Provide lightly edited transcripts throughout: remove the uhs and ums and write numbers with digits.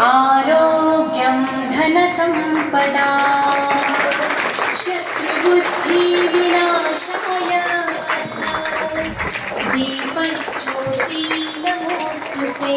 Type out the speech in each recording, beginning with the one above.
आरोग्यं धनसम्पदा शत्रुबुद्धिविनाशाय दीपज्योति नमोस्तुते।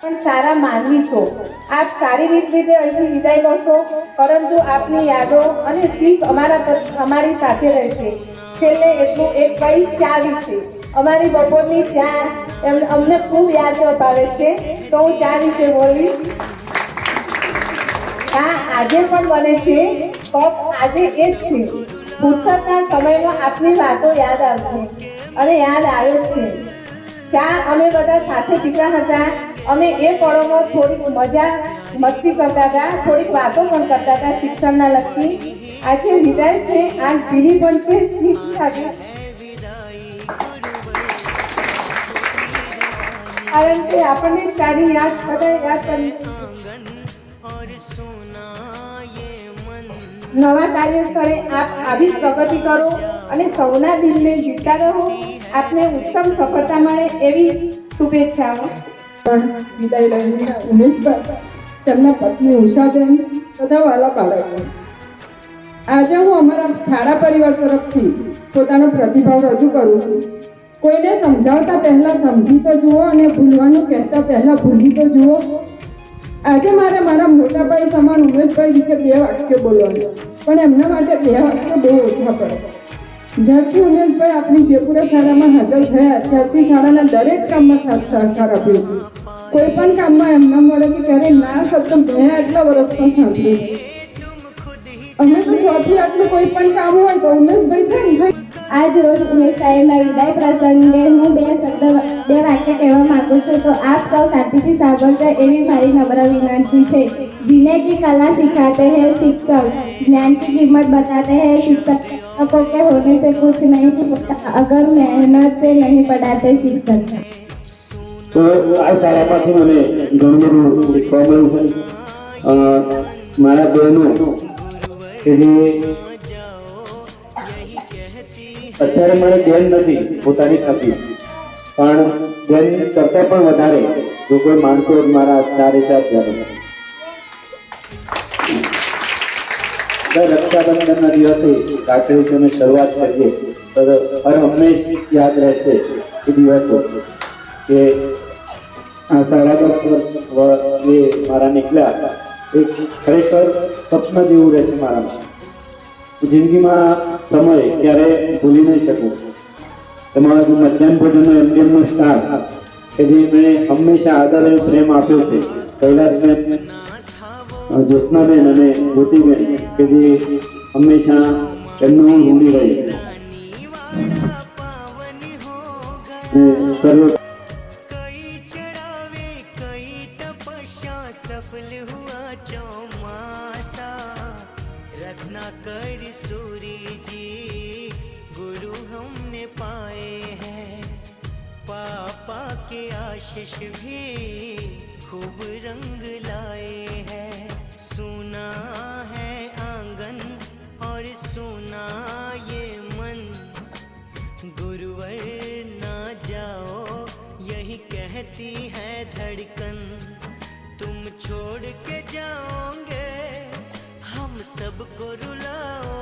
પણ સારા માનવી છો, આપ શારીરિક રીતે અહીંથી વિદાય લો છો, પરંતુ આપની યાદો અને શીખ અમારી સાથે રહેશે. છેલ્લે એટલું એક કહીશ ચા વિશે. અમારી બપોરની ચા અમને ખૂબ યાદ અપાવે છે, તો હું ચા વિશે બોલીશ. ચા આજે પણ બને છે, કપ આજે એ જ છે. ફુરસતના સમયમાં આપની વાતો યાદ આવશે અને યાદ આવે છે. ચા અમે બધા સાથે પીતા હતા. અમે એ પળોમાં થોડીક મજા મસ્તી કરતા હતા, થોડીક વાતો પણ કરતા હતા શિક્ષણના લગતી. આજે વિદાય છે, આંખ ભીની પણ છે, સ્મિત સાથે, કારણ કે આપણને સારી યાદ બધા યાદ કરી. નવા કાર્યસ્થળે આપ આવી જ પ્રગતિ કરો અને સૌના દિલને જીતતા રહો. આપને ઉત્તમ સફળતા મળે એવી શુભેચ્છાઓ. પણ વિદાય લઈને ઉમેશભાઈ, તેમના પત્ની ઉષાબેન, બધા વાલા બાળકો, આજે હું અમારા શાળા પરિવાર તરફથી પોતાનો પ્રતિભાવ રજૂ કરું છું. કોઈને સમજાવતા પહેલા સમજી તો જુઓ અને ભૂલવાનું કહેતા પહેલા ભૂલી તો જુઓ. આજે મારે મારા મોટા ભાઈ સમાન ઉમેશભાઈ વિશે 2 વાક્યો બોલવાનું, પણ એમના માટે 2 વાક્યો બહુ ઓછા પડે. જ્યારથી ઉમેશભાઈ આપણી જેપુરા શાળામાં હાજર થયા ત્યારથી શાળાના દરેક કામમાં સાથ સહકાર આપ્યો છે. કોઈ પણ કામમાં એમના મળેથી ક્યારે ના શબ્દ મેં આટલા વર્ષમાં સાંભળ્યું. અમે તો 6 થી આટલું કોઈ પણ કામ હોય તો ઉમેશભાઈ છે ને. આજ રોજ ઉમેશ સાહેબના વિદાય પ્રસંગે હું 2 વાક્ય કહેવા માંગુ છું, તો આપ સૌ શાંતિથી સાંભળજો એવી મારી નમ્ર વિનંતી છે. जीने की कला सिखाते हैं शिक्षक, ज्ञान की कीमत बताते हैं शिक्षक को के होने से कुछ नहीं होता अगर मेहनत से नहीं पढ़ाते शिक्षक. તો આ શાળામાંથી મને ઘણું બધું શીખવા મળ્યું છે. મારા બહેનો કે જે અત્યારે મારે બેન નથી પોતાની સખી, પણ બેન કરતા પણ વધારે જો કોઈ માનતો મારા 4 રક્ષાબંધનના દિવસે કાકડીથી અમે શરૂઆત કરીએ તો હર હંમેશ યાદ રહેશે એ દિવસો કે આ 10.5 વર્ષ જે મારા નીકળ્યા એ ખરેખર સપના જેવું રહેશે મારામાં. જિંદગીમાં સમય ક્યારે ભૂલી નહીં શકું. તમારા મધ્યાહન ભોજનનો એમડીએમનો સ્ટાફ કે જે એમણે હંમેશા આદર અને પ્રેમ આપ્યો છે, કૈલાસબેન, જ્યોત્સનાબેન અને જ્યોતિબેન, કે જે હંમેશા એમનું હું ઋણી રહી. સર્વ सफल हुआ चौमासा, रत्नाकर सूरी जी गुरु हमने पाए हैं, पापा के आशीष भी खूब रंग लाए हैं. सुना है आंगन और सुना ये मन, गुरुवर ना जाओ यही कहती है धड़कन, तुम छोड़ के जाओगे हम सबको रुलाओ